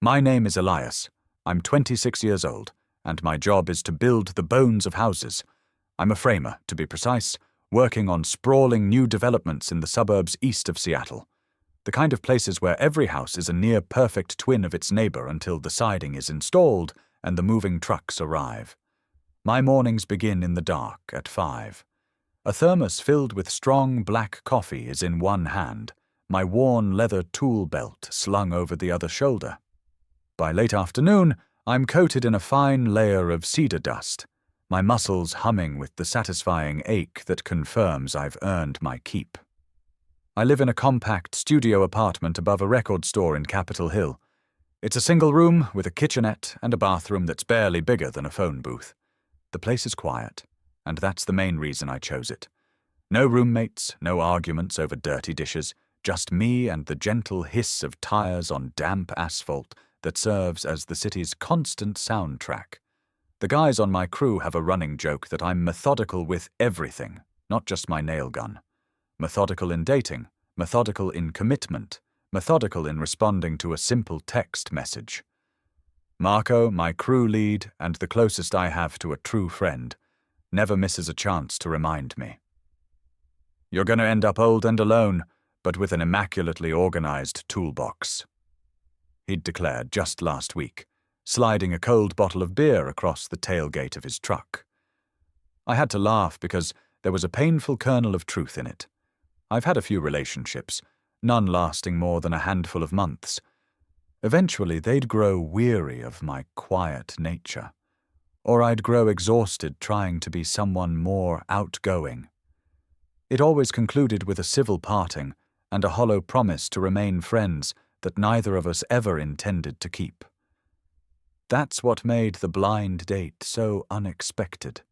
My name is Elias. I'm 26 years old, and my job is to build the bones of houses. I'm a framer, to be precise, working on sprawling new developments in the suburbs east of Seattle. The kind of places where every house is a near-perfect twin of its neighbor until the siding is installed and the moving trucks arrive. My mornings begin in the dark at 5. A thermos filled with strong black coffee is in one hand, my worn leather tool belt slung over the other shoulder. By late afternoon, I'm coated in a fine layer of cedar dust, my muscles humming with the satisfying ache that confirms I've earned my keep. I live in a compact studio apartment above a record store in Capitol Hill. It's a single room with a kitchenette and a bathroom that's barely bigger than a phone booth. The place is quiet, and that's the main reason I chose it. No roommates, no arguments over dirty dishes, just me and the gentle hiss of tires on damp asphalt that serves as the city's constant soundtrack. The guys on my crew have a running joke that I'm methodical with everything, not just my nail gun. Methodical in dating, methodical in commitment, methodical in responding to a simple text message. Marco, my crew lead and the closest I have to a true friend, never misses a chance to remind me. You're going to end up old and alone, but with an immaculately organized toolbox, he'd declared just last week, sliding a cold bottle of beer across the tailgate of his truck. I had to laugh because there was a painful kernel of truth in it. I've had a few relationships, none lasting more than a handful of months. Eventually they'd grow weary of my quiet nature, or I'd grow exhausted trying to be someone more outgoing. It always concluded with a civil parting and a hollow promise to remain friends that neither of us ever intended to keep. That's what made the blind date so unexpected.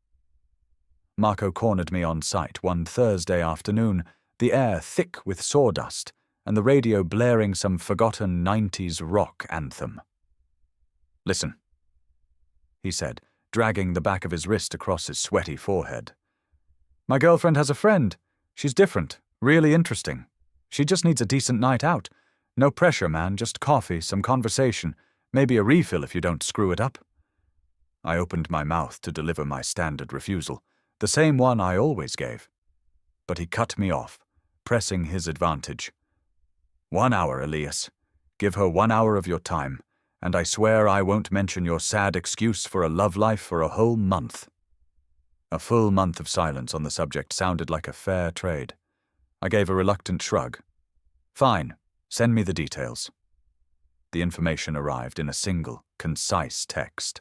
Marco cornered me on site one Thursday afternoon, the air thick with sawdust and the radio blaring some forgotten 90s rock anthem. "Listen," he said, dragging the back of his wrist across his sweaty forehead. "My girlfriend has a friend. She's different, really interesting. She just needs a decent night out. No pressure, man, just coffee, some conversation, maybe a refill if you don't screw it up." I opened my mouth to deliver my standard refusal, the same one I always gave. But he cut me off, pressing his advantage. "1 hour, Elias. Give her 1 hour of your time, and I swear I won't mention your sad excuse for a love life for a whole month." A full month of silence on the subject sounded like a fair trade. I gave a reluctant shrug. "Fine, send me the details." The information arrived in a single, concise text.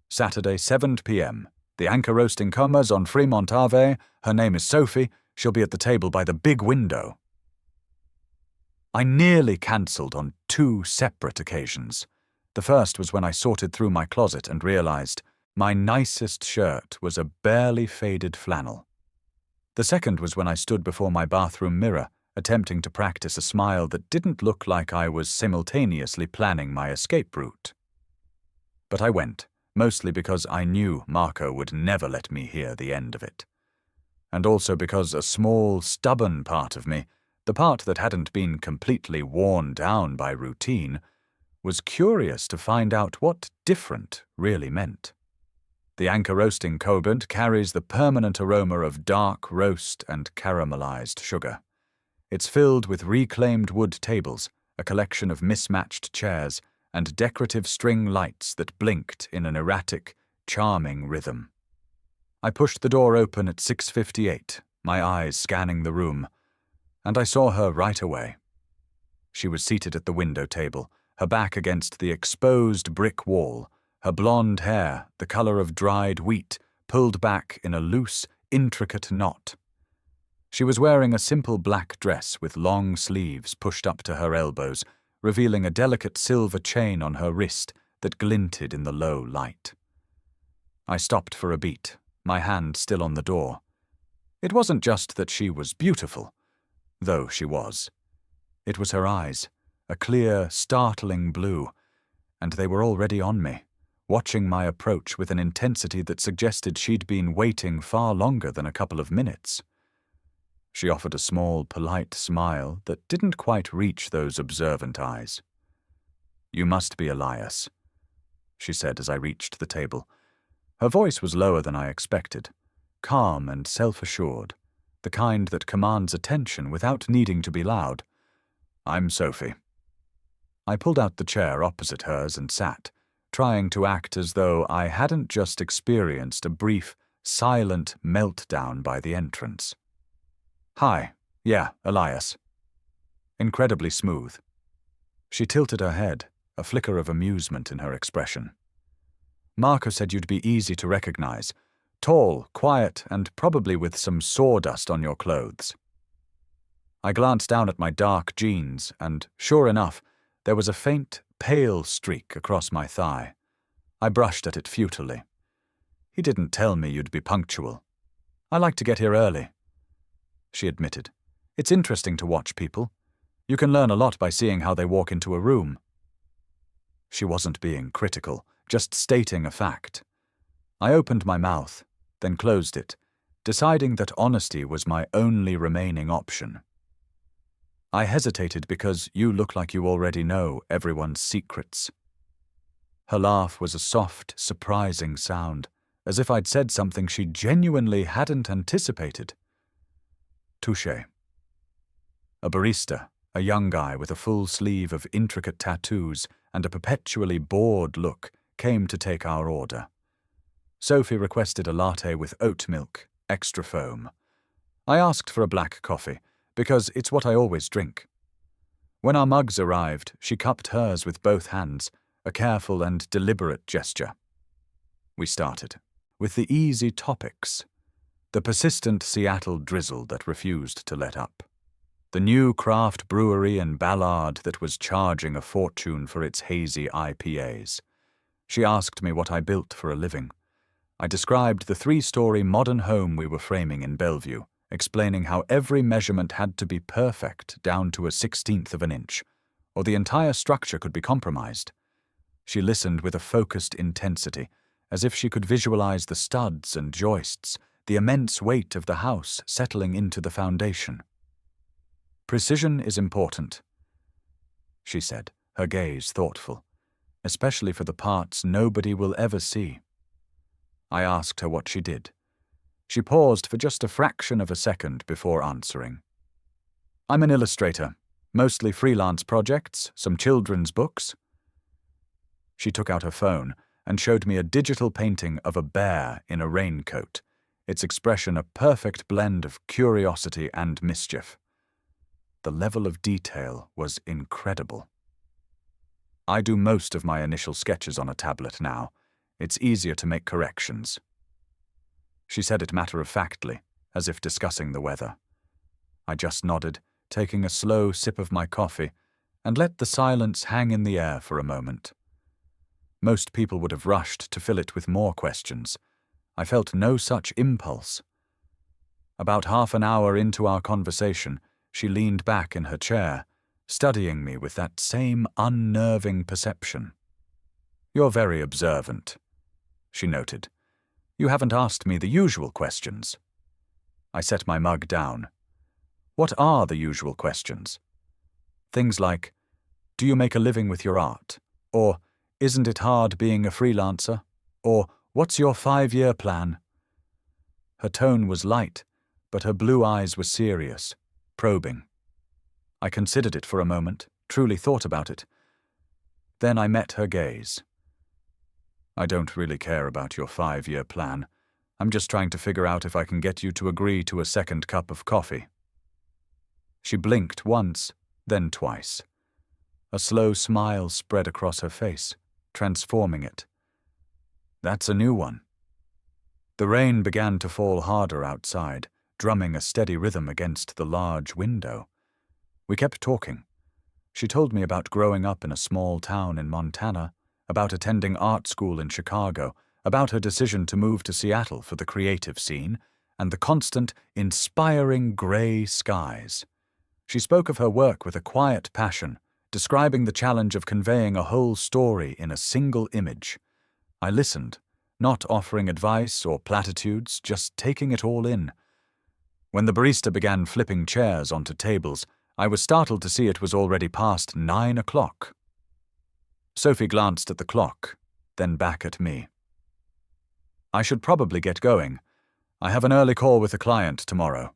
"Saturday, 7 p.m. The Anchor Roasting Comas on Fremont Ave. Her name is Sophie. She'll be at the table by the big window." I nearly cancelled on 2 separate occasions. The first was when I sorted through my closet and realized my nicest shirt was a barely faded flannel. The second was when I stood before my bathroom mirror, attempting to practice a smile that didn't look like I was simultaneously planning my escape route. But I went, mostly because I knew Marco would never let me hear the end of it. And also because a small, stubborn part of me, the part that hadn't been completely worn down by routine, was curious to find out what different really meant. The Anchor Roasting Cobalt carries the permanent aroma of dark roast and caramelized sugar. It's filled with reclaimed wood tables, a collection of mismatched chairs, and decorative string lights that blinked in an erratic, charming rhythm. I pushed the door open at 6:58, my eyes scanning the room, and I saw her right away. She was seated at the window table, her back against the exposed brick wall, her blonde hair, the color of dried wheat, pulled back in a loose, intricate knot. She was wearing a simple black dress with long sleeves pushed up to her elbows, revealing a delicate silver chain on her wrist that glinted in the low light. I stopped for a beat, my hand still on the door. It wasn't just that she was beautiful, though she was. It was her eyes, a clear, startling blue, and they were already on me, watching my approach with an intensity that suggested she'd been waiting far longer than a couple of minutes. She offered a small, polite smile that didn't quite reach those observant eyes. "You must be Elias," she said as I reached the table. Her voice was lower than I expected, calm and self-assured, the kind that commands attention without needing to be loud. "I'm Sophie." I pulled out the chair opposite hers and sat, trying to act as though I hadn't just experienced a brief, silent meltdown by the entrance. "Hi, yeah, Elias." Incredibly smooth. She tilted her head, a flicker of amusement in her expression. "Marco said you'd be easy to recognize. Tall, quiet, and probably with some sawdust on your clothes." I glanced down at my dark jeans, and, sure enough, there was a faint, pale streak across my thigh. I brushed at it futilely. "He didn't tell me you'd be punctual. I like to get here early," she admitted. "It's interesting to watch people. You can learn a lot by seeing how they walk into a room." She wasn't being critical, just stating a fact. I opened my mouth, then closed it, deciding that honesty was my only remaining option. "I hesitated because you look like you already know everyone's secrets." Her laugh was a soft, surprising sound, as if I'd said something she genuinely hadn't anticipated. "Touché." A barista, a young guy with a full sleeve of intricate tattoos and a perpetually bored look, came to take our order. Sophie requested a latte with oat milk, extra foam. I asked for a black coffee, because it's what I always drink. When our mugs arrived, she cupped hers with both hands, a careful and deliberate gesture. We started, with the easy topics. The persistent Seattle drizzle that refused to let up. The new craft brewery in Ballard that was charging a fortune for its hazy IPAs. She asked me what I built for a living. I described the 3-story modern home we were framing in Bellevue, explaining how every measurement had to be perfect down to a 1/16 of an inch, or the entire structure could be compromised. She listened with a focused intensity, as if she could visualize the studs and joists, the immense weight of the house settling into the foundation. "Precision is important," she said, her gaze thoughtful, "especially for the parts nobody will ever see." I asked her what she did. She paused for just a fraction of a second before answering. "I'm an illustrator, mostly freelance projects, some children's books." She took out her phone and showed me a digital painting of a bear in a raincoat, its expression a perfect blend of curiosity and mischief. The level of detail was incredible. "I do most of my initial sketches on a tablet now. It's easier to make corrections." She said it matter-of-factly, as if discussing the weather. I just nodded, taking a slow sip of my coffee, and let the silence hang in the air for a moment. Most people would have rushed to fill it with more questions. I felt no such impulse. About half an hour into our conversation, she leaned back in her chair, studying me with that same unnerving perception. "You're very observant," she noted. "You haven't asked me the usual questions." I set my mug down. "What are the usual questions?" Things like, "Do you make a living with your art?" Or, "Isn't it hard being a freelancer?" Or, "What's your 5-year plan?" Her tone was light, but her blue eyes were serious, probing. I considered it for a moment, truly thought about it. Then I met her gaze. "I don't really care about your 5-year plan. I'm just trying to figure out if I can get you to agree to a second cup of coffee." She blinked once, then twice. A slow smile spread across her face, transforming it. "That's a new one." The rain began to fall harder outside, drumming a steady rhythm against the large window. We kept talking. She told me about growing up in a small town in Montana, about attending art school in Chicago, about her decision to move to Seattle for the creative scene, and the constant, inspiring gray skies. She spoke of her work with a quiet passion, describing the challenge of conveying a whole story in a single image. I listened, not offering advice or platitudes, just taking it all in. When the barista began flipping chairs onto tables, I was startled to see it was already past 9 o'clock. Sophie glanced at the clock, then back at me. I should probably get going. I have an early call with a client tomorrow.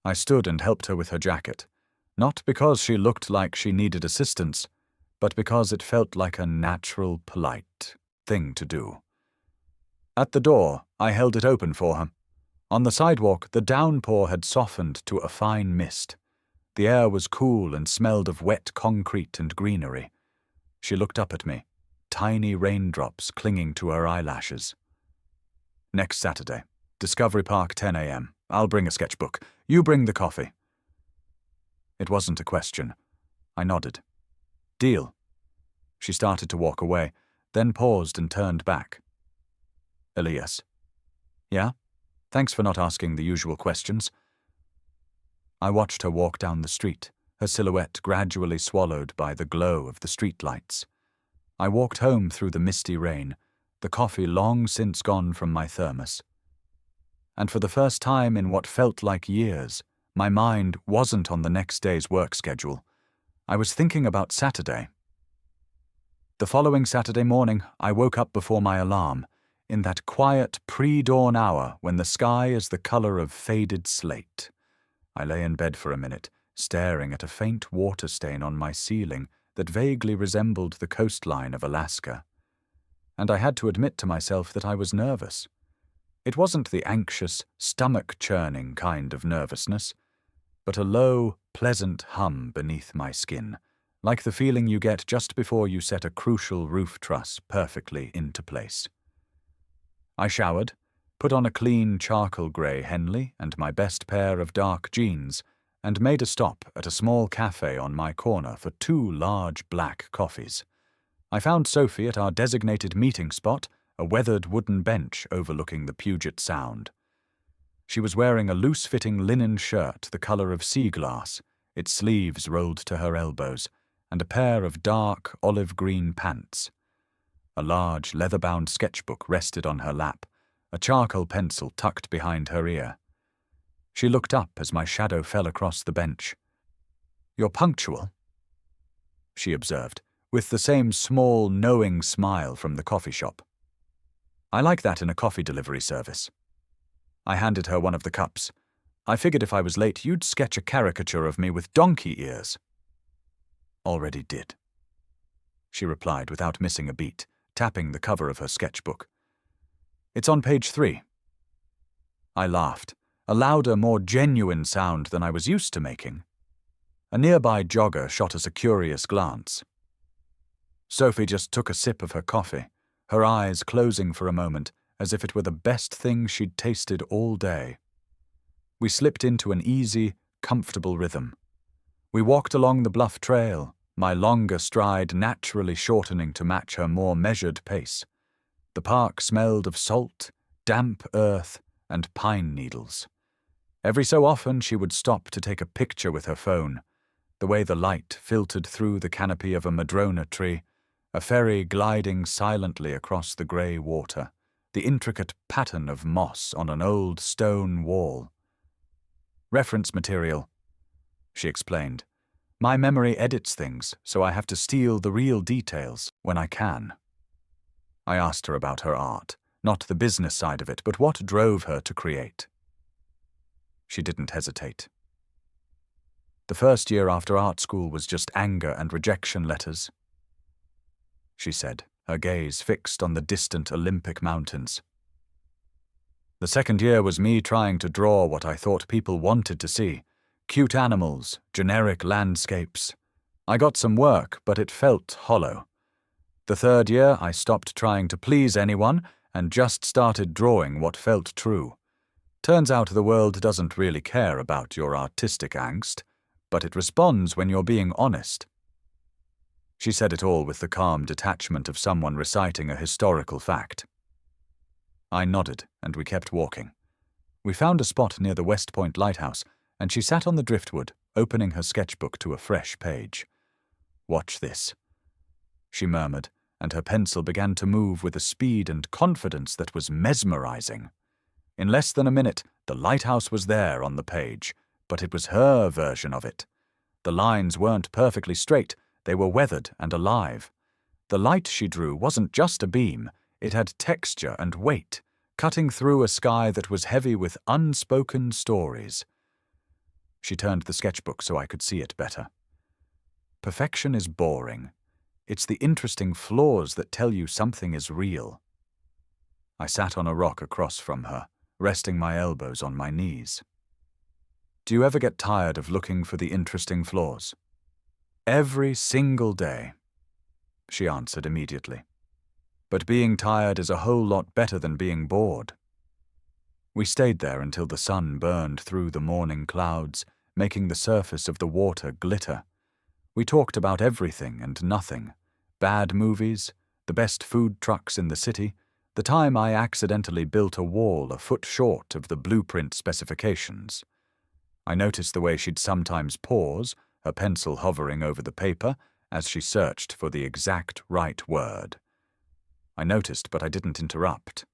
I stood and helped her with her jacket, not because she looked like she needed assistance, but because it felt like a natural, polite thing to do. At the door, I held it open for her. On the sidewalk, the downpour had softened to a fine mist. The air was cool and smelled of wet concrete and greenery. She looked up at me, tiny raindrops clinging to her eyelashes. Next Saturday, Discovery Park, 10 a.m. I'll bring a sketchbook. You bring the coffee. It wasn't a question. I nodded. Deal. She started to walk away, then paused and turned back. Elias. Yeah? Thanks for not asking the usual questions. I watched her walk down the street, her silhouette gradually swallowed by the glow of the streetlights. I walked home through the misty rain, the coffee long since gone from my thermos. And for the first time in what felt like years, my mind wasn't on the next day's work schedule. I was thinking about Saturday. The following Saturday morning, I woke up before my alarm, in that quiet pre-dawn hour when the sky is the color of faded slate. I lay in bed for a minute, staring at a faint water stain on my ceiling that vaguely resembled the coastline of Alaska. And I had to admit to myself that I was nervous. It wasn't the anxious, stomach-churning kind of nervousness, but a low, pleasant hum beneath my skin, like the feeling you get just before you set a crucial roof truss perfectly into place. I showered, put on a clean charcoal grey Henley and my best pair of dark jeans, and made a stop at a small cafe on my corner for 2 large black coffees. I found Sophie at our designated meeting spot, a weathered wooden bench overlooking the Puget Sound. She was wearing a loose-fitting linen shirt the color of sea glass, its sleeves rolled to her elbows, and a pair of dark olive-green pants. A large leather-bound sketchbook rested on her lap, a charcoal pencil tucked behind her ear. She looked up as my shadow fell across the bench. "You're punctual," she observed, with the same small, knowing smile from the coffee shop. "I like that in a coffee delivery service." I handed her one of the cups. "I figured if I was late, you'd sketch a caricature of me with donkey ears." "Already did," she replied without missing a beat, tapping the cover of her sketchbook. "It's on page 3. I laughed, a louder, more genuine sound than I was used to making. A nearby jogger shot us a curious glance. Sophie just took a sip of her coffee, her eyes closing for a moment as if it were the best thing she'd tasted all day. We slipped into an easy, comfortable rhythm. We walked along the bluff trail, my longer stride naturally shortening to match her more measured pace. The park smelled of salt, damp earth, and pine needles. Every so often she would stop to take a picture with her phone, the way the light filtered through the canopy of a madrona tree, a ferry gliding silently across the grey water, the intricate pattern of moss on an old stone wall. "Reference material," she explained. "My memory edits things, so I have to steal the real details when I can." I asked her about her art, not the business side of it, but what drove her to create. She didn't hesitate. "The first year after art school was just anger and rejection letters," she said, her gaze fixed on the distant Olympic mountains. "The second year was me trying to draw what I thought people wanted to see. Cute animals, generic landscapes. I got some work, but it felt hollow. The third year, I stopped trying to please anyone and just started drawing what felt true. Turns out the world doesn't really care about your artistic angst, but it responds when you're being honest." She said it all with the calm detachment of someone reciting a historical fact. I nodded, and we kept walking. We found a spot near the West Point Lighthouse, and she sat on the driftwood, opening her sketchbook to a fresh page. "Watch this," she murmured, and her pencil began to move with a speed and confidence that was mesmerizing. In less than a minute, the lighthouse was there on the page, but it was her version of it. The lines weren't perfectly straight, They were weathered and alive. The light she drew wasn't just a beam, it had texture and weight, cutting through a sky that was heavy with unspoken stories. She turned the sketchbook so I could see it better. Perfection is boring. It's the interesting flaws that tell you something is real. I sat on a rock across from her, resting my elbows on my knees. Do you ever get tired of looking for the interesting flaws? Every single day, she answered immediately. But being tired is a whole lot better than being bored. We stayed there until the sun burned through the morning clouds, making the surface of the water glitter. We talked about everything and nothing. Bad movies, the best food trucks in the city, the time I accidentally built a wall a foot short of the blueprint specifications. I noticed the way she'd sometimes pause, her pencil hovering over the paper, as she searched for the exact right word. I noticed, but I didn't interrupt.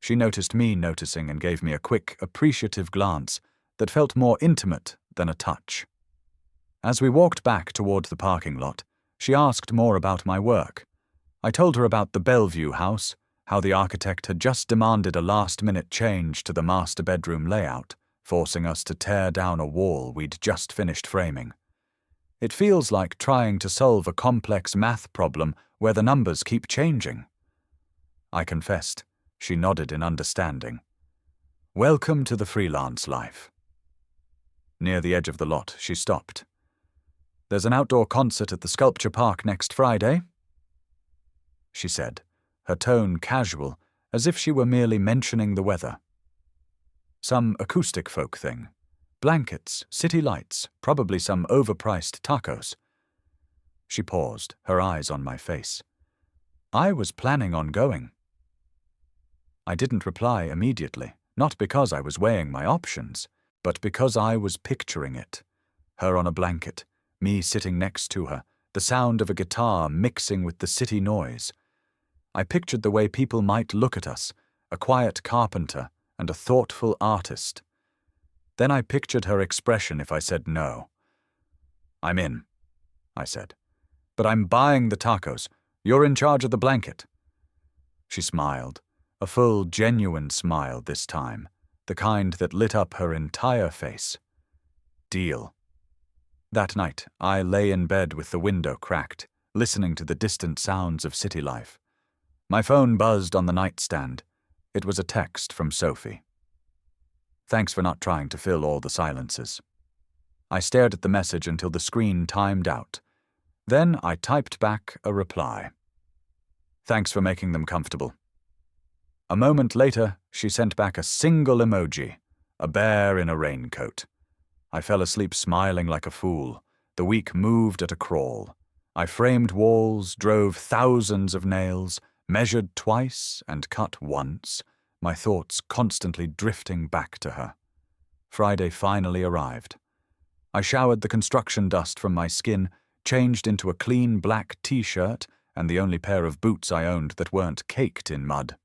She noticed me noticing and gave me a quick, appreciative glance that felt more intimate than a touch. As we walked back toward the parking lot, she asked more about my work. I told her about the Bellevue house, how the architect had just demanded a last-minute change to the master bedroom layout, forcing us to tear down a wall we'd just finished framing. It feels like trying to solve a complex math problem where the numbers keep changing. I confessed. She nodded in understanding. Welcome to the freelance life. Near the edge of the lot, she stopped. There's an outdoor concert at the sculpture park next Friday, she said, her tone casual, as if she were merely mentioning the weather. Some acoustic folk thing. Blankets, city lights, probably some overpriced tacos. She paused, her eyes on my face. I was planning on going. I didn't reply immediately, not because I was weighing my options, but because I was picturing it. Her on a blanket, me sitting next to her, the sound of a guitar mixing with the city noise. I pictured the way people might look at us, a quiet carpenter and a thoughtful artist. Then I pictured her expression if I said no. I'm in, I said. But I'm buying the tacos. You're in charge of the blanket. She smiled, a full, genuine smile this time, the kind that lit up her entire face. Deal. That night, I lay in bed with the window cracked, listening to the distant sounds of city life. My phone buzzed on the nightstand. It was a text from Sophie. Thanks for not trying to fill all the silences. I stared at the message until the screen timed out. Then I typed back a reply. Thanks for making them comfortable. A moment later, she sent back a single emoji, a bear in a raincoat. I fell asleep smiling like a fool. The week moved at a crawl. I framed walls, drove thousands of nails, measured twice and cut once, my thoughts constantly drifting back to her. Friday finally arrived. I showered the construction dust from my skin, changed into a clean black t-shirt and the only pair of boots I owned that weren't caked in mud.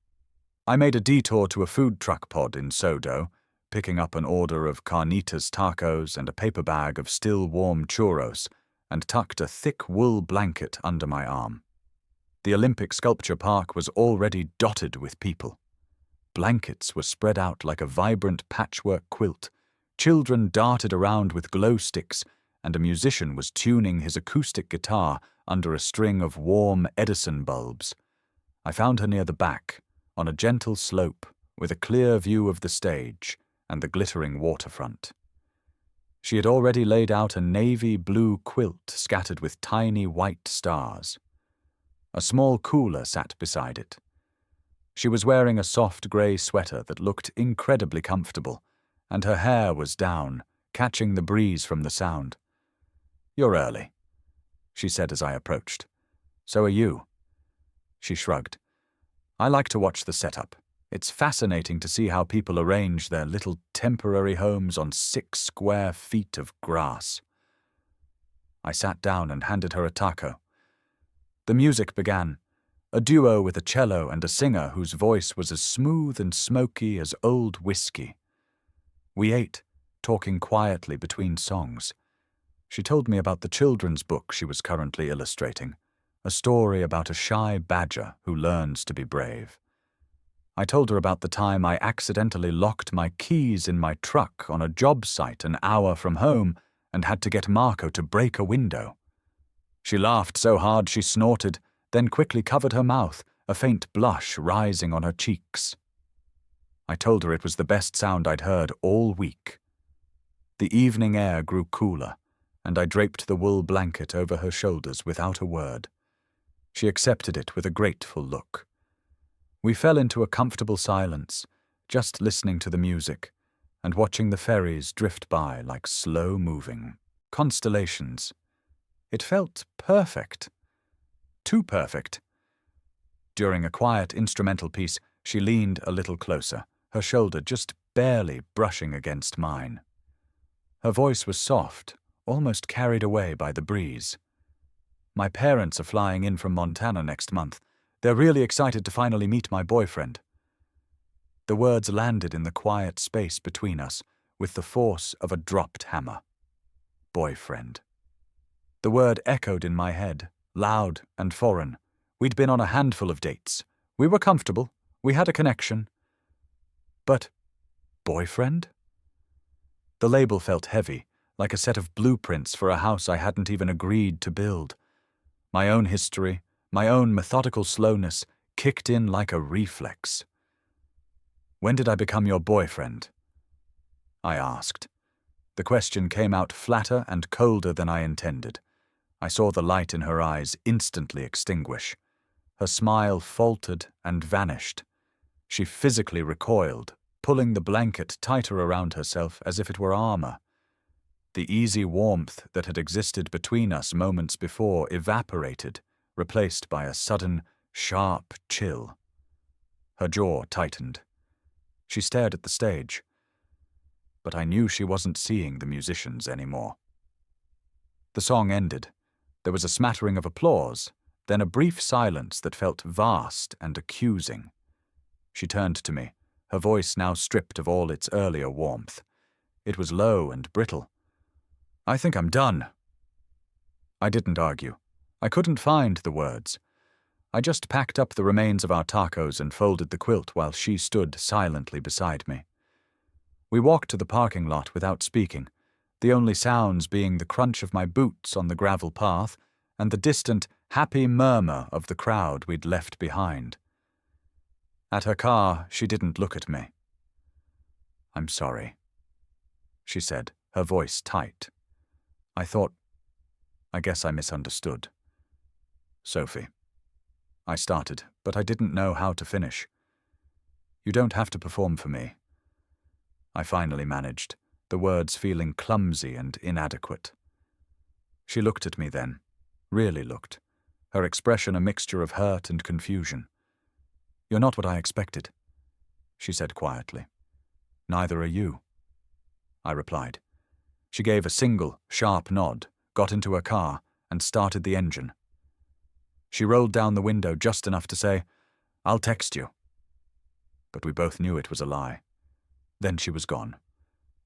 I made a detour to a food truck pod in Sodo, picking up an order of carnitas tacos and a paper bag of still warm churros, and tucked a thick wool blanket under my arm. The Olympic Sculpture Park was already dotted with people. Blankets were spread out like a vibrant patchwork quilt, children darted around with glow sticks, and a musician was tuning his acoustic guitar under a string of warm Edison bulbs. I found her near the back, on a gentle slope, with a clear view of the stage and the glittering waterfront. She had already laid out a navy blue quilt scattered with tiny white stars. A small cooler sat beside it. She was wearing a soft grey sweater that looked incredibly comfortable, and her hair was down, catching the breeze from the sound. You're early, she said as I approached. So are you. She shrugged. I like to watch the setup. It's fascinating to see how people arrange their little temporary homes on 6 square feet of grass. I sat down and handed her a taco. The music began, a duo with a cello and a singer whose voice was as smooth and smoky as old whiskey. We ate, talking quietly between songs. She told me about the children's book she was currently illustrating, a story about a shy badger who learns to be brave. I told her about the time I accidentally locked my keys in my truck on a job site an hour from home and had to get Marco to break a window. She laughed so hard she snorted, then quickly covered her mouth, a faint blush rising on her cheeks. I told her it was the best sound I'd heard all week. The evening air grew cooler, and I draped the wool blanket over her shoulders without a word. She accepted it with a grateful look. We fell into a comfortable silence, just listening to the music and watching the ferries drift by like slow-moving constellations. It felt perfect. Too perfect. During a quiet instrumental piece, she leaned a little closer, her shoulder just barely brushing against mine. Her voice was soft, almost carried away by the breeze. My parents are flying in from Montana next month. They're really excited to finally meet my boyfriend. The words landed in the quiet space between us with the force of a dropped hammer. Boyfriend. The word echoed in my head, loud and foreign. We'd been on a handful of dates. We were comfortable. We had a connection. But boyfriend? The label felt heavy, like a set of blueprints for a house I hadn't even agreed to build. My own history, my own methodical slowness, kicked in like a reflex. When did I become your boyfriend? I asked. The question came out flatter and colder than I intended. I saw the light in her eyes instantly extinguish. Her smile faltered and vanished. She physically recoiled, pulling the blanket tighter around herself as if it were armor. The easy warmth that had existed between us moments before evaporated, replaced by a sudden, sharp chill. Her jaw tightened. She stared at the stage. But I knew she wasn't seeing the musicians anymore. The song ended. There was a smattering of applause, then a brief silence that felt vast and accusing. She turned to me, her voice now stripped of all its earlier warmth. It was low and brittle. I think I'm done. I didn't argue. I couldn't find the words. I just packed up the remains of our tacos and folded the quilt while she stood silently beside me. We walked to the parking lot without speaking, the only sounds being the crunch of my boots on the gravel path and the distant, happy murmur of the crowd we'd left behind. At her car, she didn't look at me. I'm sorry, she said, her voice tight. I guess I misunderstood. Sophie. I started, but I didn't know how to finish. You don't have to perform for me. I finally managed, the words feeling clumsy and inadequate. She looked at me then, really looked, her expression a mixture of hurt and confusion. You're not what I expected, she said quietly. Neither are you, I replied. She gave a single, sharp nod, got into her car, and started the engine. She rolled down the window just enough to say, I'll text you. But we both knew it was a lie. Then she was gone.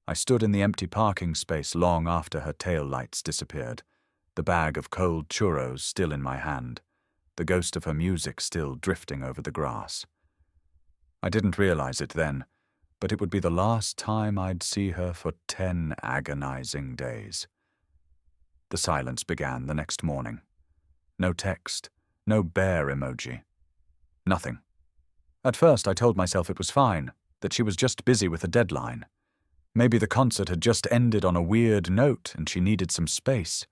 I stood in the empty parking space long after her tail lights disappeared, the bag of cold churros still in my hand, the ghost of her music still drifting over the grass. I didn't realize it then, but it would be the last time I'd see her for 10 agonizing days. The silence began the next morning. No text, no bear emoji. Nothing. At first I told myself it was fine, that she was just busy with a deadline. Maybe the concert had just ended on a weird note and she needed some space.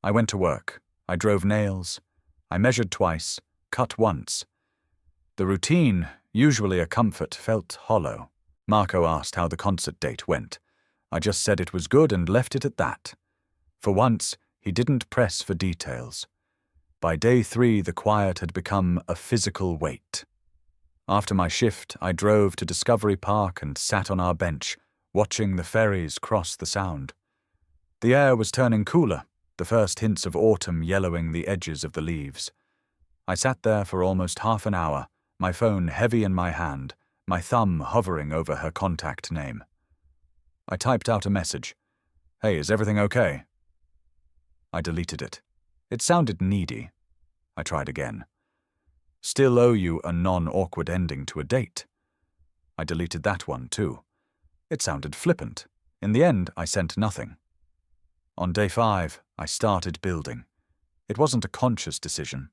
I went to work. I drove nails. I measured twice, cut once. The routine, usually a comfort, felt hollow. Marco asked how the concert date went. I just said it was good and left it at that. For once, he didn't press for details. By day 3, the quiet had become a physical weight. After my shift, I drove to Discovery Park and sat on our bench, watching the ferries cross the Sound. The air was turning cooler, the first hints of autumn yellowing the edges of the leaves. I sat there for almost half an hour, my phone heavy in my hand, my thumb hovering over her contact name. I typed out a message. Hey, is everything okay? I deleted it. It sounded needy. I tried again. Still owe you a non-awkward ending to a date. I deleted that one too. It sounded flippant. In the end, I sent nothing. On day 5, I started building. It wasn't a conscious decision.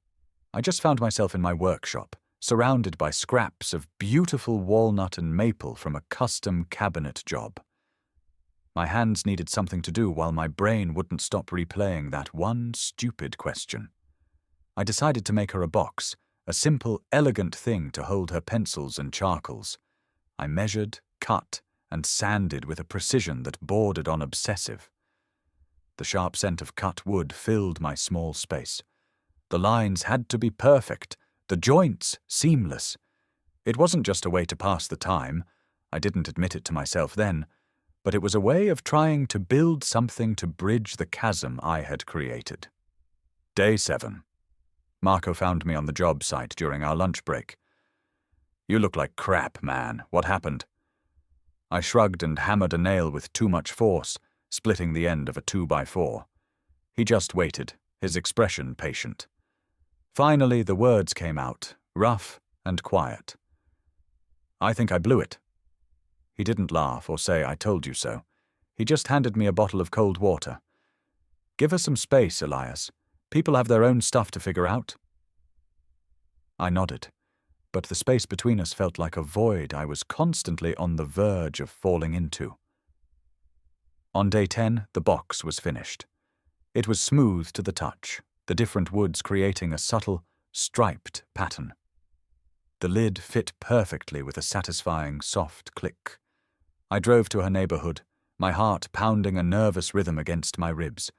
I just found myself in my workshop, surrounded by scraps of beautiful walnut and maple from a custom cabinet job. My hands needed something to do while my brain wouldn't stop replaying that one stupid question. I decided to make her a box, a simple, elegant thing to hold her pencils and charcoals. I measured, cut, and sanded with a precision that bordered on obsessive. The sharp scent of cut wood filled my small space. The lines had to be perfect, the joints seamless. It wasn't just a way to pass the time. I didn't admit it to myself then, but it was a way of trying to build something to bridge the chasm I had created. Day 7. Marco found me on the job site during our lunch break. "You look like crap, man. What happened?" I shrugged and hammered a nail with too much force, splitting the end of a 2x4. He just waited, his expression patient. Finally, the words came out, rough and quiet. "I think I blew it." He didn't laugh or say, "I told you so." He just handed me a bottle of cold water. "Give us some space, Elias. People have their own stuff to figure out." I nodded, but the space between us felt like a void I was constantly on the verge of falling into. On day 10, the box was finished. It was smooth to the touch, the different woods creating a subtle, striped pattern. The lid fit perfectly with a satisfying, soft click. I drove to her neighborhood, my heart pounding a nervous rhythm against my ribs.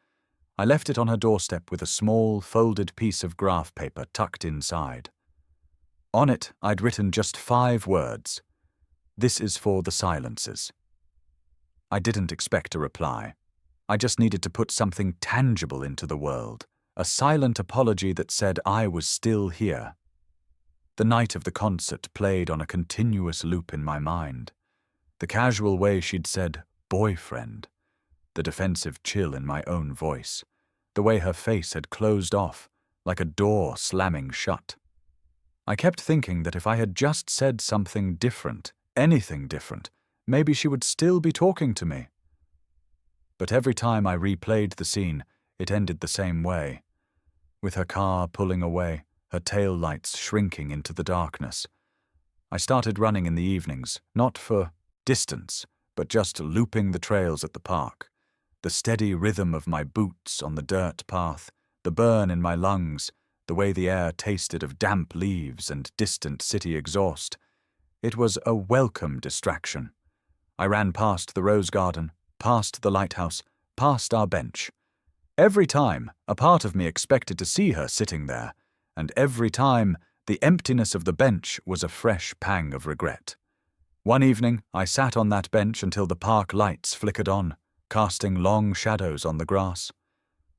I left it on her doorstep with a small, folded piece of graph paper tucked inside. On it, I'd written just 5 words. "This is for the silencers." I didn't expect a reply. I just needed to put something tangible into the world, a silent apology that said I was still here. The night of the concert played on a continuous loop in my mind. The casual way she'd said, "boyfriend," the defensive chill in my own voice, the way her face had closed off, like a door slamming shut. I kept thinking that if I had just said something different, anything different, maybe she would still be talking to me. But every time I replayed the scene, it ended the same way. With her car pulling away, her tail lights shrinking into the darkness. I started running in the evenings, not for distance, but just looping the trails at the park. The steady rhythm of my boots on the dirt path, the burn in my lungs, the way the air tasted of damp leaves and distant city exhaust. It was a welcome distraction. I ran past the rose garden, past the lighthouse, past our bench. Every time, a part of me expected to see her sitting there, and every time, the emptiness of the bench was a fresh pang of regret. One evening, I sat on that bench until the park lights flickered on, casting long shadows on the grass.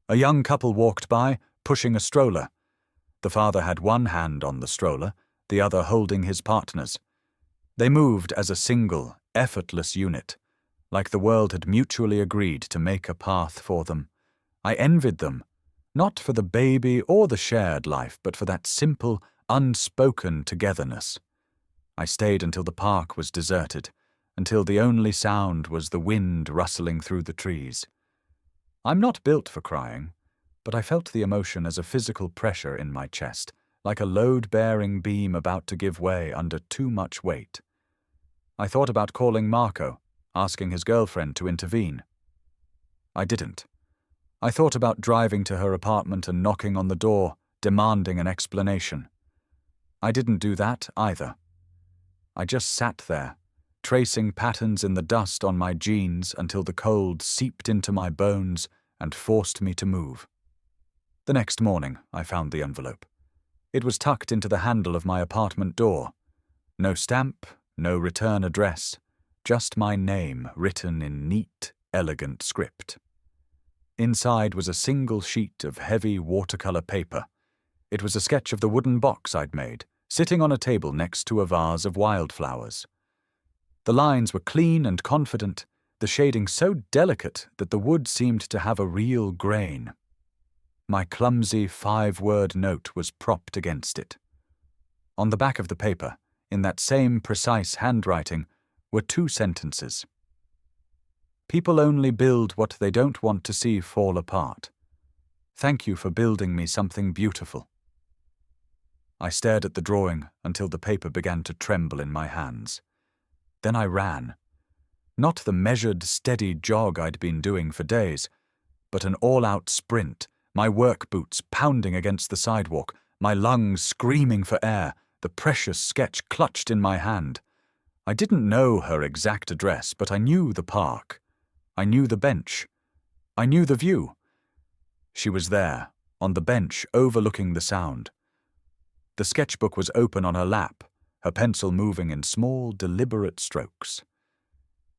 A young couple walked by, pushing a stroller. The father had one hand on the stroller, the other holding his partner's. They moved as a single, effortless unit, like the world had mutually agreed to make a path for them. I envied them, not for the baby or the shared life, but for that simple, unspoken togetherness. I stayed until the park was deserted, until the only sound was the wind rustling through the trees. I'm not built for crying, but I felt the emotion as a physical pressure in my chest, like a load-bearing beam about to give way under too much weight. I thought about calling Marco, asking his girlfriend to intervene. I didn't. I thought about driving to her apartment and knocking on the door, demanding an explanation. I didn't do that either. I just sat there, tracing patterns in the dust on my jeans until the cold seeped into my bones and forced me to move. The next morning, I found the envelope. It was tucked into the handle of my apartment door. No stamp, no return address, just my name written in neat, elegant script. Inside was a single sheet of heavy watercolor paper. It was a sketch of the wooden box I'd made, sitting on a table next to a vase of wildflowers. The lines were clean and confident, the shading so delicate that the wood seemed to have a real grain. My clumsy 5-word note was propped against it. On the back of the paper, in that same precise handwriting, were 2 sentences. People only build what they don't want to see fall apart. Thank you for building me something beautiful. I stared at the drawing until the paper began to tremble in my hands. Then I ran. Not the measured, steady jog I'd been doing for days, but an all-out sprint, my work boots pounding against the sidewalk, my lungs screaming for air, the precious sketch clutched in my hand. I didn't know her exact address, but I knew the park. I knew the bench. I knew the view. She was there, on the bench overlooking the Sound. The sketchbook was open on her lap, her pencil moving in small, deliberate strokes.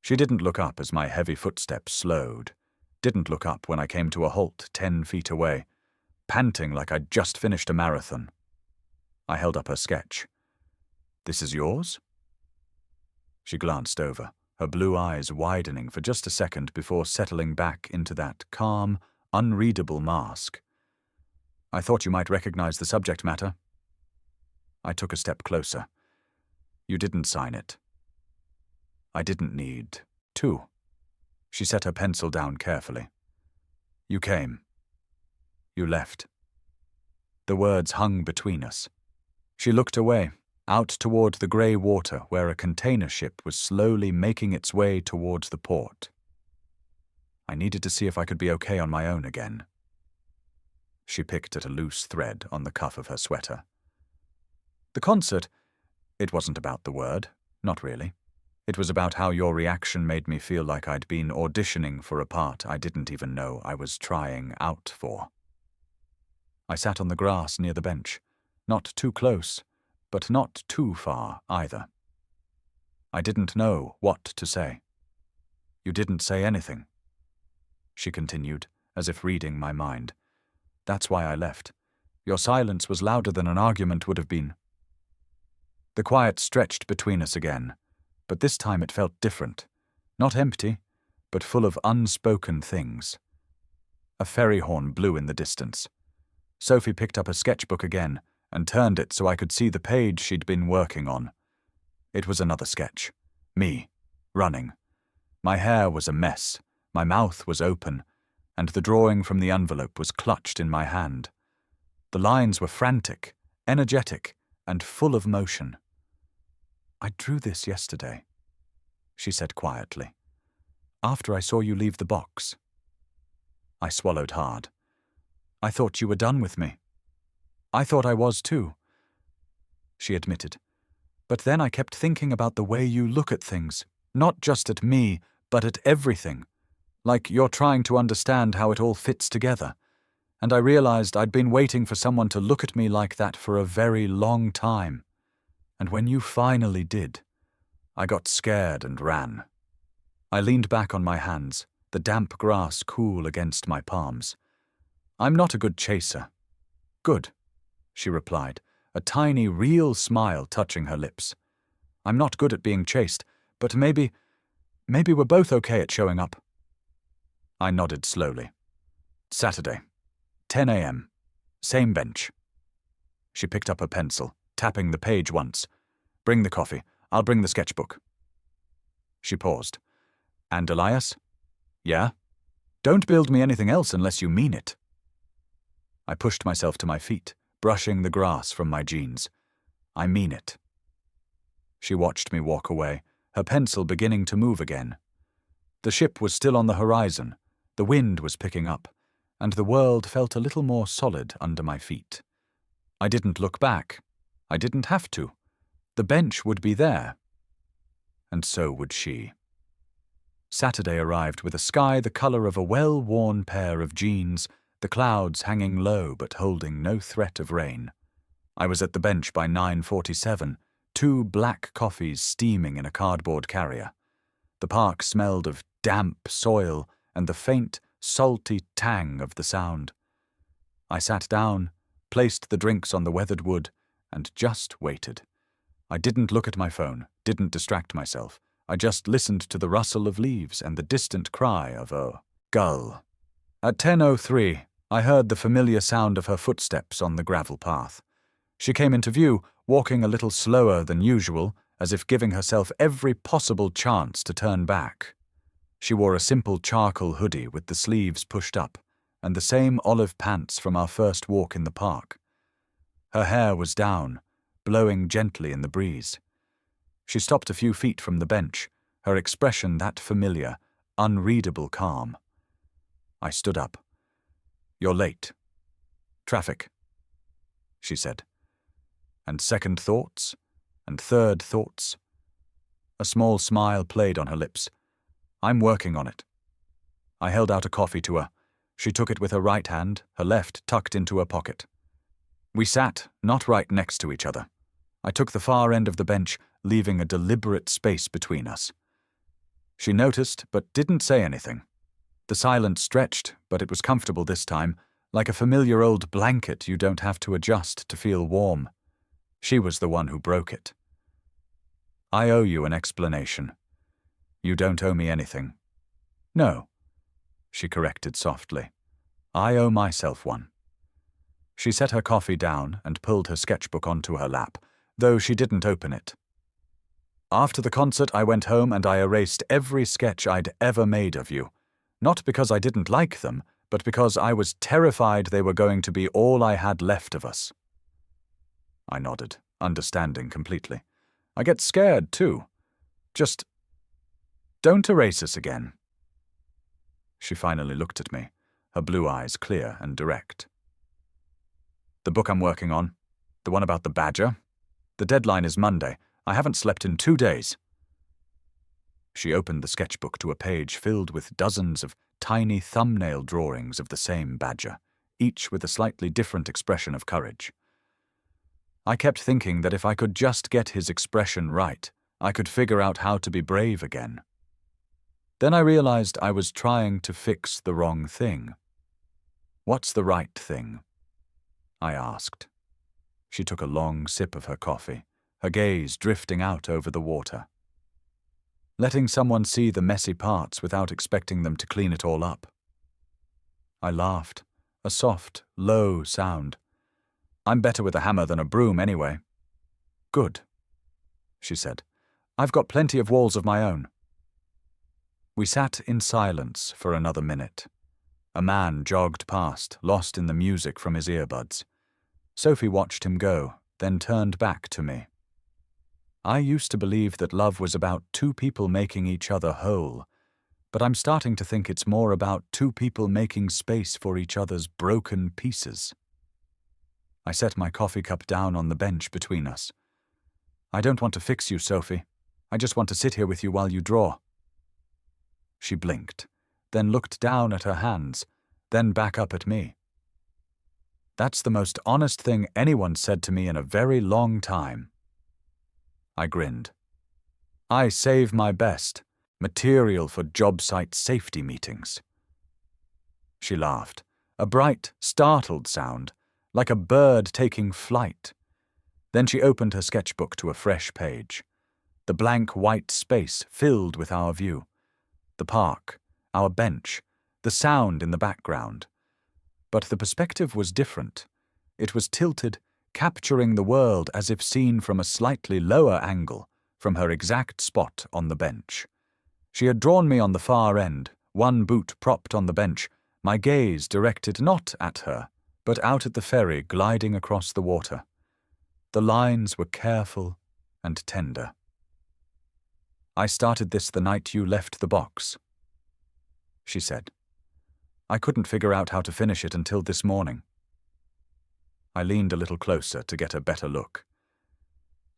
She didn't look up as my heavy footsteps slowed, didn't look up when I came to a halt 10 feet away, panting like I'd just finished a marathon. I held up her sketch. "This is yours?" She glanced over, her blue eyes widening for just a second before settling back into that calm, unreadable mask. "I thought you might recognize the subject matter." I took a step closer. "You didn't sign it." "I didn't need to." She set her pencil down carefully. "You came. You left." The words hung between us. She looked away, out toward the grey water where a container ship was slowly making its way towards the port. I needed to see if I could be okay on my own again. She picked at a loose thread on the cuff of her sweater. "The concert, it wasn't about the word, not really. It was about how your reaction made me feel like I'd been auditioning for a part I didn't even know I was trying out for." I sat on the grass near the bench, not too close, but not too far either. I didn't know what to say. "You didn't say anything," she continued, as if reading my mind. "That's why I left. Your silence was louder than an argument would have been." The quiet stretched between us again, but this time it felt different. Not empty, but full of unspoken things. A ferry horn blew in the distance. Sophie picked up a sketchbook again and turned it so I could see the page she'd been working on. It was another sketch. Me, running. My hair was a mess, my mouth was open, and the drawing from the envelope was clutched in my hand. The lines were frantic, energetic, and full of motion. "I drew this yesterday," she said quietly, "after I saw you leave the box." I swallowed hard. "I thought you were done with me." "I thought I was too," she admitted. "But then I kept thinking about the way you look at things, not just at me, but at everything. Like you're trying to understand how it all fits together. And I realized I'd been waiting for someone to look at me like that for a very long time. And when you finally did, I got scared and ran." I leaned back on my hands, the damp grass cool against my palms. "I'm not a good chaser." "Good," she replied, a tiny, real smile touching her lips. "I'm not good at being chased, but maybe we're both okay at showing up." I nodded slowly. "Saturday, 10 a.m., same bench." She picked up her pencil, tapping the page once. "Bring the coffee. I'll bring the sketchbook." She paused. "And Elias?" "Yeah? Don't build me anything else unless you mean it." I pushed myself to my feet, brushing the grass from my jeans. "I mean it." She watched me walk away, her pencil beginning to move again. The ship was still on the horizon, the wind was picking up, and the world felt a little more solid under my feet. I didn't look back. I didn't have to. The bench would be there. And so would she. Saturday arrived with a sky the color of a well-worn pair of jeans, the clouds hanging low but holding no threat of rain. I was at the bench by 9:47, 2 black coffees steaming in a cardboard carrier. The park smelled of damp soil and the faint, salty tang of the Sound. I sat down, placed the drinks on the weathered wood, and just waited. I didn't look at my phone, didn't distract myself. I just listened to the rustle of leaves and the distant cry of a gull. At 10:03, I heard the familiar sound of her footsteps on the gravel path. She came into view, walking a little slower than usual, as if giving herself every possible chance to turn back. She wore a simple charcoal hoodie with the sleeves pushed up, and the same olive pants from our first walk in the park. Her hair was down, blowing gently in the breeze. She stopped a few feet from the bench, her expression that familiar, unreadable calm. I stood up. "You're late. Traffic," she said. And second thoughts, and third thoughts. A small smile played on her lips. "I'm working on it." I held out a coffee to her. She took it with her right hand, her left tucked into her pocket. We sat, not right next to each other. I took the far end of the bench, leaving a deliberate space between us. She noticed, but didn't say anything. The silence stretched, but it was comfortable this time, like a familiar old blanket you don't have to adjust to feel warm. She was the one who broke it. "I owe you an explanation." "You don't owe me anything." "No," she corrected softly. "I owe myself one." She set her coffee down and pulled her sketchbook onto her lap, though she didn't open it. "After the concert, I went home and I erased every sketch I'd ever made of you. Not because I didn't like them, but because I was terrified they were going to be all I had left of us." I nodded, understanding completely. "I get scared, too. Just don't erase us again." She finally looked at me, her blue eyes clear and direct. "The book I'm working on, the one about the badger, the deadline is Monday. I haven't slept in 2 days." She opened the sketchbook to a page filled with dozens of tiny thumbnail drawings of the same badger, each with a slightly different expression of courage. I kept thinking that if I could just get his expression right, I could figure out how to be brave again. Then I realized I was trying to fix the wrong thing. "What's the right thing?" I asked. She took a long sip of her coffee, her gaze drifting out over the water. "Letting someone see the messy parts without expecting them to clean it all up." I laughed, a soft, low sound. "I'm better with a hammer than a broom anyway." "Good," she said. "I've got plenty of walls of my own." We sat in silence for another minute. A man jogged past, lost in the music from his earbuds. Sophie watched him go, then turned back to me. "I used to believe that love was about two people making each other whole, but I'm starting to think it's more about two people making space for each other's broken pieces." I set my coffee cup down on the bench between us. "I don't want to fix you, Sophie. I just want to sit here with you while you draw." She blinked, then looked down at her hands, then back up at me. "That's the most honest thing anyone said to me in a very long time." I grinned. "I save my best, material for job site safety meetings." She laughed, a bright, startled sound, like a bird taking flight. Then she opened her sketchbook to a fresh page. The blank white space filled with our view. The park, our bench, the sound in the background. But the perspective was different. It was tilted, capturing the world as if seen from a slightly lower angle, from her exact spot on the bench. She had drawn me on the far end, one boot propped on the bench, my gaze directed not at her, but out at the ferry gliding across the water. The lines were careful and tender. "I started this the night you left the box," she said. "I couldn't figure out how to finish it until this morning." I leaned a little closer to get a better look.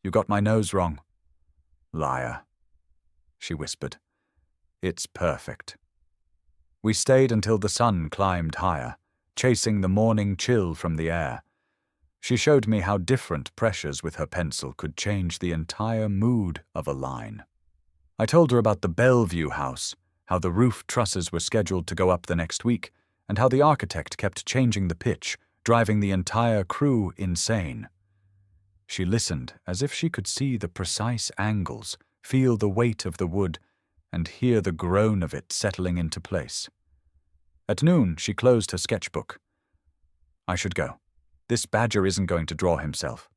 "You got my nose wrong." "Liar," she whispered. "It's perfect." We stayed until the sun climbed higher, chasing the morning chill from the air. She showed me how different pressures with her pencil could change the entire mood of a line. I told her about the Bellevue house, how the roof trusses were scheduled to go up the next week, and how the architect kept changing the pitch, driving the entire crew insane. She listened as if she could see the precise angles, feel the weight of the wood, and hear the groan of it settling into place. At noon, she closed her sketchbook. I should go. This badger isn't going to draw himself.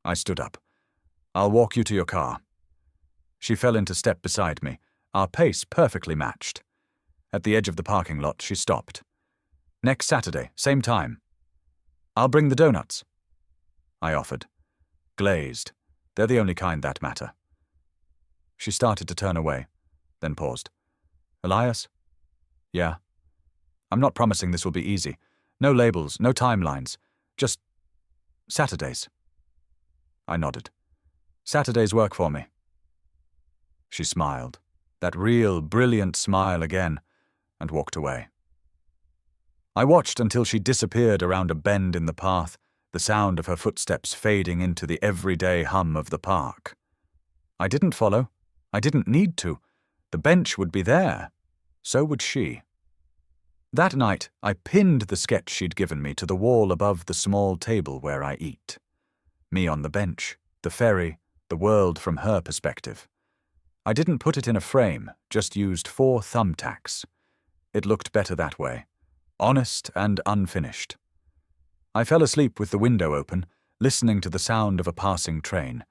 I stood up. I'll walk you to your car. She fell into step beside me, our pace perfectly matched. At the edge of the parking lot, she stopped. Next Saturday, same time. I'll bring the donuts, I offered. Glazed. They're the only kind that matter. She started to turn away, then paused. Elias? Yeah. I'm not promising this will be easy. No labels, no timelines. Just Saturdays. I nodded. Saturdays work for me. She smiled, that real, brilliant smile again, and walked away. I watched until she disappeared around a bend in the path, the sound of her footsteps fading into the everyday hum of the park. I didn't follow. I didn't need to. The bench would be there. So would she. That night, I pinned the sketch she'd given me to the wall above the small table where I eat. Me on the bench, the ferry, the world from her perspective. I didn't put it in a frame, just used 4 thumbtacks. It looked better that way, honest and unfinished. I fell asleep with the window open, listening to the sound of a passing train,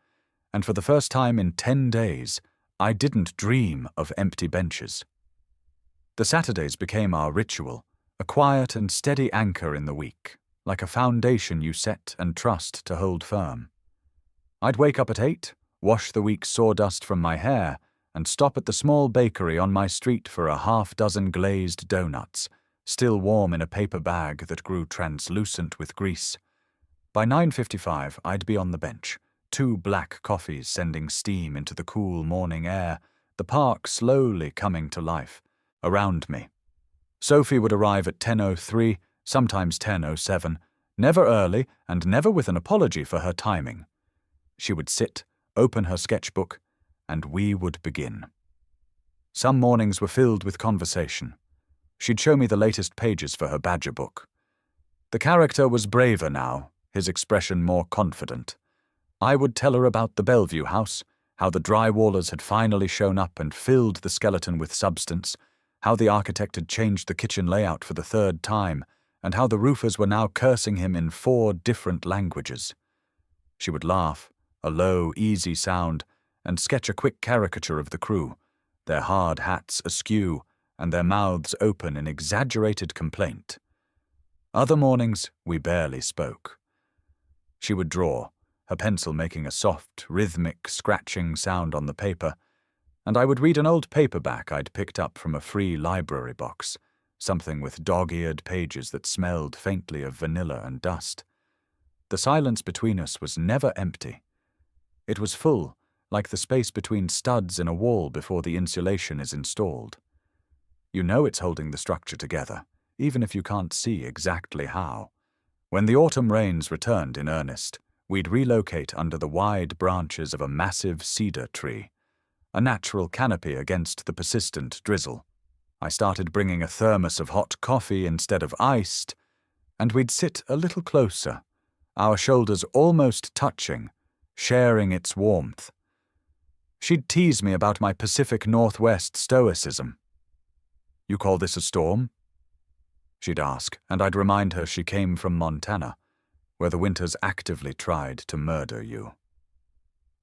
and for the first time in 10 days, I didn't dream of empty benches. The Saturdays became our ritual, a quiet and steady anchor in the week, like a foundation you set and trust to hold firm. I'd wake up at 8, wash the week's sawdust from my hair, and stop at the small bakery on my street for a half-dozen glazed donuts, still warm in a paper bag that grew translucent with grease. By 9:55, I'd be on the bench, 2 black coffees sending steam into the cool morning air, the park slowly coming to life, around me. Sophie would arrive at 10:03, sometimes 10:07, never early and never with an apology for her timing. She would sit, open her sketchbook, and we would begin. Some mornings were filled with conversation. She'd show me the latest pages for her badger book. The character was braver now, his expression more confident. I would tell her about the Bellevue house, how the drywallers had finally shown up and filled the skeleton with substance, how the architect had changed the kitchen layout for the 3rd time, and how the roofers were now cursing him in 4 different languages. She would laugh, a low, easy sound, and sketch a quick caricature of the crew, their hard hats askew, and their mouths open in exaggerated complaint. Other mornings, we barely spoke. She would draw, her pencil making a soft, rhythmic, scratching sound on the paper, and I would read an old paperback I'd picked up from a free library box, something with dog-eared pages that smelled faintly of vanilla and dust. The silence between us was never empty. It was full, like the space between studs in a wall before the insulation is installed. You know it's holding the structure together, even if you can't see exactly how. When the autumn rains returned in earnest, we'd relocate under the wide branches of a massive cedar tree, a natural canopy against the persistent drizzle. I started bringing a thermos of hot coffee instead of iced, and we'd sit a little closer, our shoulders almost touching, sharing its warmth. She'd tease me about my Pacific Northwest stoicism. You call this a storm? She'd ask, and I'd remind her she came from Montana, where the winters actively tried to murder you.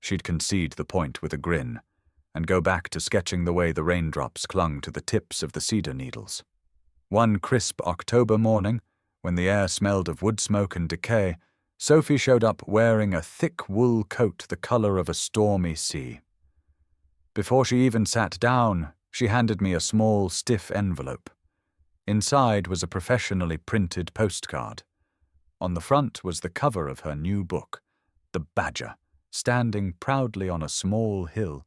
She'd concede the point with a grin, and go back to sketching the way the raindrops clung to the tips of the cedar needles. One crisp October morning, when the air smelled of wood smoke and decay, Sophie showed up wearing a thick wool coat the color of a stormy sea. Before she even sat down, she handed me a small, stiff envelope. Inside was a professionally printed postcard. On the front was the cover of her new book, The Badger, standing proudly on a small hill,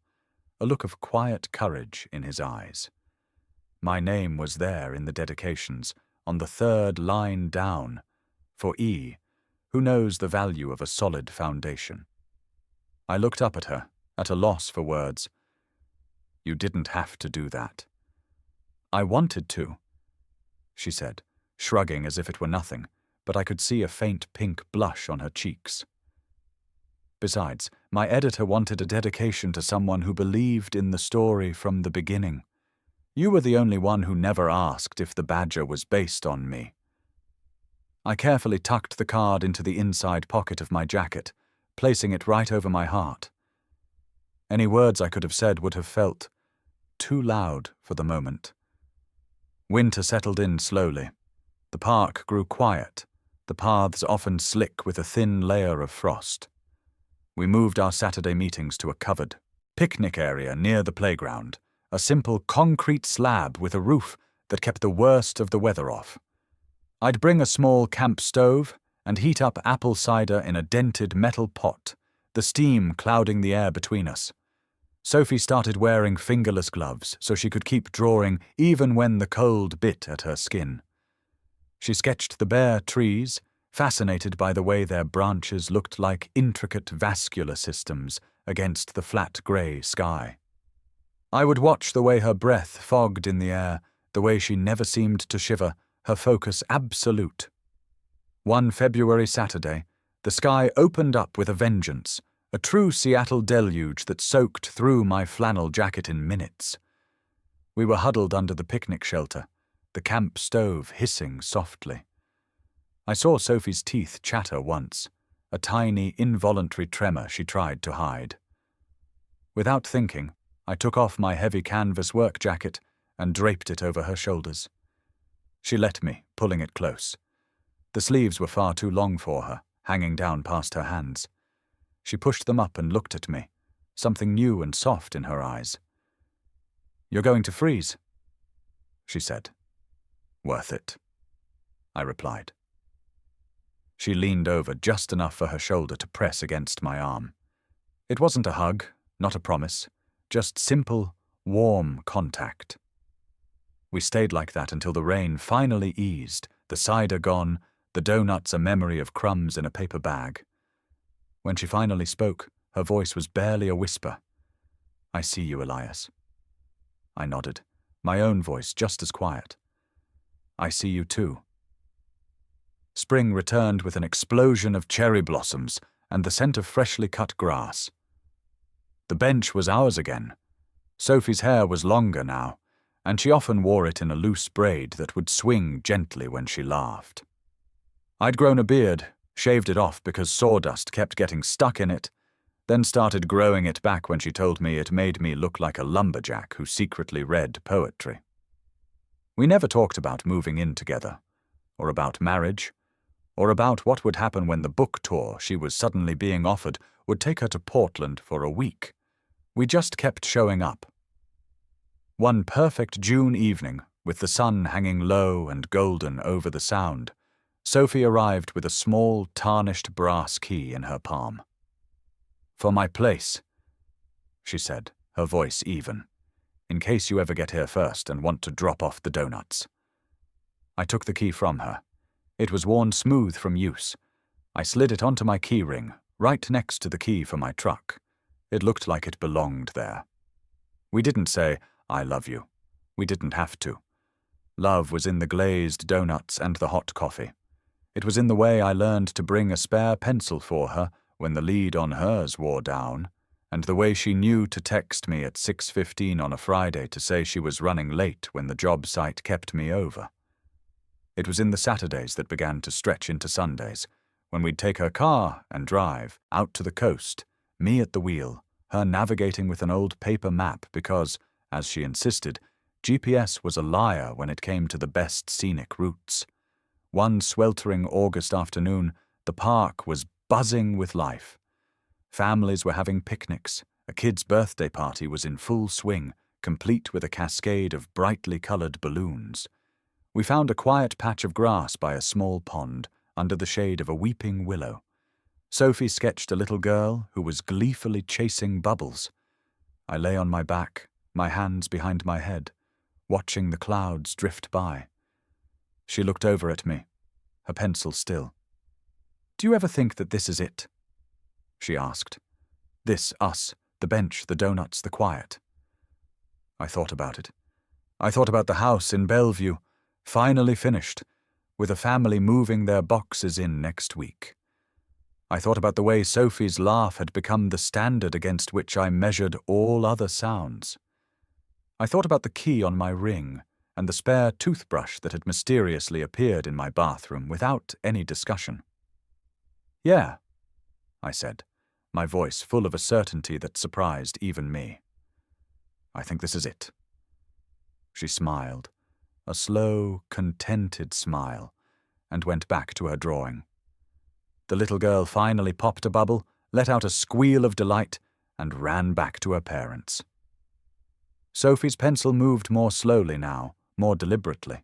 a look of quiet courage in his eyes. My name was there in the dedications, on the 3rd line down, for E, who knows the value of a solid foundation. I looked up at her, at a loss for words. You didn't have to do that. I wanted to, she said, shrugging as if it were nothing, but I could see a faint pink blush on her cheeks. Besides, my editor wanted a dedication to someone who believed in the story from the beginning. You were the only one who never asked if the badger was based on me. I carefully tucked the card into the inside pocket of my jacket, placing it right over my heart. Any words I could have said would have felt too loud for the moment. Winter settled in slowly. The park grew quiet, the paths often slick with a thin layer of frost. We moved our Saturday meetings to a covered picnic area near the playground, a simple concrete slab with a roof that kept the worst of the weather off. I'd bring a small camp stove and heat up apple cider in a dented metal pot, the steam clouding the air between us. Sophie started wearing fingerless gloves so she could keep drawing even when the cold bit at her skin. She sketched the bare trees, fascinated by the way their branches looked like intricate vascular systems against the flat grey sky. I would watch the way her breath fogged in the air, the way she never seemed to shiver, her focus absolute. One February Saturday, the sky opened up with a vengeance, a true Seattle deluge that soaked through my flannel jacket in minutes. We were huddled under the picnic shelter, the camp stove hissing softly. I saw Sophie's teeth chatter once, a tiny, involuntary tremor she tried to hide. Without thinking, I took off my heavy canvas work jacket and draped it over her shoulders. She let me, pulling it close. The sleeves were far too long for her, hanging down past her hands. She pushed them up and looked at me, something new and soft in her eyes. "You're going to freeze," she said. "Worth it," I replied. She leaned over just enough for her shoulder to press against my arm. It wasn't a hug, not a promise, just simple, warm contact. We stayed like that until the rain finally eased, the cider gone, the donuts a memory of crumbs in a paper bag. When she finally spoke, her voice was barely a whisper. "I see you, Elias." I nodded, my own voice just as quiet. "I see you too." Spring returned with an explosion of cherry blossoms and the scent of freshly cut grass. The bench was ours again. Sophie's hair was longer now, and she often wore it in a loose braid that would swing gently when she laughed. I'd grown a beard, shaved it off because sawdust kept getting stuck in it, then started growing it back when she told me it made me look like a lumberjack who secretly read poetry. We never talked about moving in together, or about marriage, or about what would happen when the book tour she was suddenly being offered would take her to Portland for a week. We just kept showing up. One perfect June evening, with the sun hanging low and golden over the Sound, Sophie arrived with a small, tarnished brass key in her palm. "For my place," she said, her voice even, "in case you ever get here first and want to drop off the donuts." I took the key from her. It was worn smooth from use. I slid it onto my key ring, right next to the key for my truck. It looked like it belonged there. We didn't say, "I love you." We didn't have to. Love was in the glazed donuts and the hot coffee. It was in the way I learned to bring a spare pencil for her when the lead on hers wore down, and the way she knew to text me at 6:15 on a Friday to say she was running late when the job site kept me over. It was in the Saturdays that began to stretch into Sundays, when we'd take her car and drive out to the coast, me at the wheel, her navigating with an old paper map because, as she insisted, GPS was a liar when it came to the best scenic routes. One sweltering August afternoon, the park was buzzing with life. Families were having picnics, a kid's birthday party was in full swing, complete with a cascade of brightly colored balloons. We found a quiet patch of grass by a small pond, under the shade of a weeping willow. Sophie sketched a little girl who was gleefully chasing bubbles. I lay on my back, my hands behind my head, watching the clouds drift by. She looked over at me, her pencil still. "Do you ever think that this is it?" she asked. "This, us, the bench, the donuts, the quiet." I thought about it. I thought about the house in Bellevue, finally finished, with a family moving their boxes in next week. I thought about the way Sophie's laugh had become the standard against which I measured all other sounds. I thought about the key on my ring, and the spare toothbrush that had mysteriously appeared in my bathroom without any discussion. "Yeah," I said, my voice full of a certainty that surprised even me. "I think this is it." She smiled, a slow, contented smile, and went back to her drawing. The little girl finally popped a bubble, let out a squeal of delight, and ran back to her parents. Sophie's pencil moved more slowly now, more deliberately.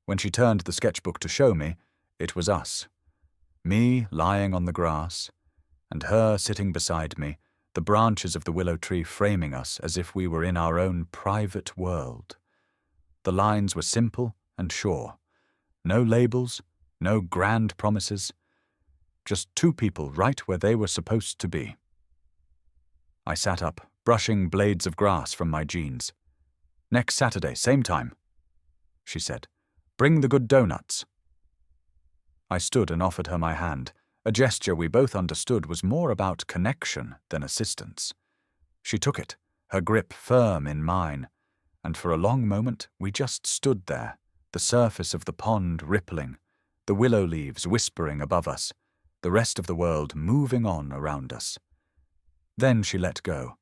When she turned the sketchbook to show me, it was us. Me lying on the grass, and her sitting beside me, the branches of the willow tree framing us as if we were in our own private world. The lines were simple and sure. No labels, no grand promises. Just two people right where they were supposed to be. I sat up, brushing blades of grass from my jeans. "Next Saturday, same time," she said. "Bring the good donuts." I stood and offered her my hand, a gesture we both understood was more about connection than assistance. She took it, her grip firm in mine, and for a long moment we just stood there, the surface of the pond rippling, the willow leaves whispering above us, the rest of the world moving on around us. Then she let go,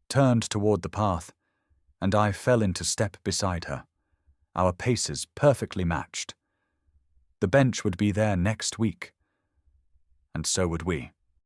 turned toward the path, and I fell into step beside her, our paces perfectly matched. The bench would be there next week, and so would we.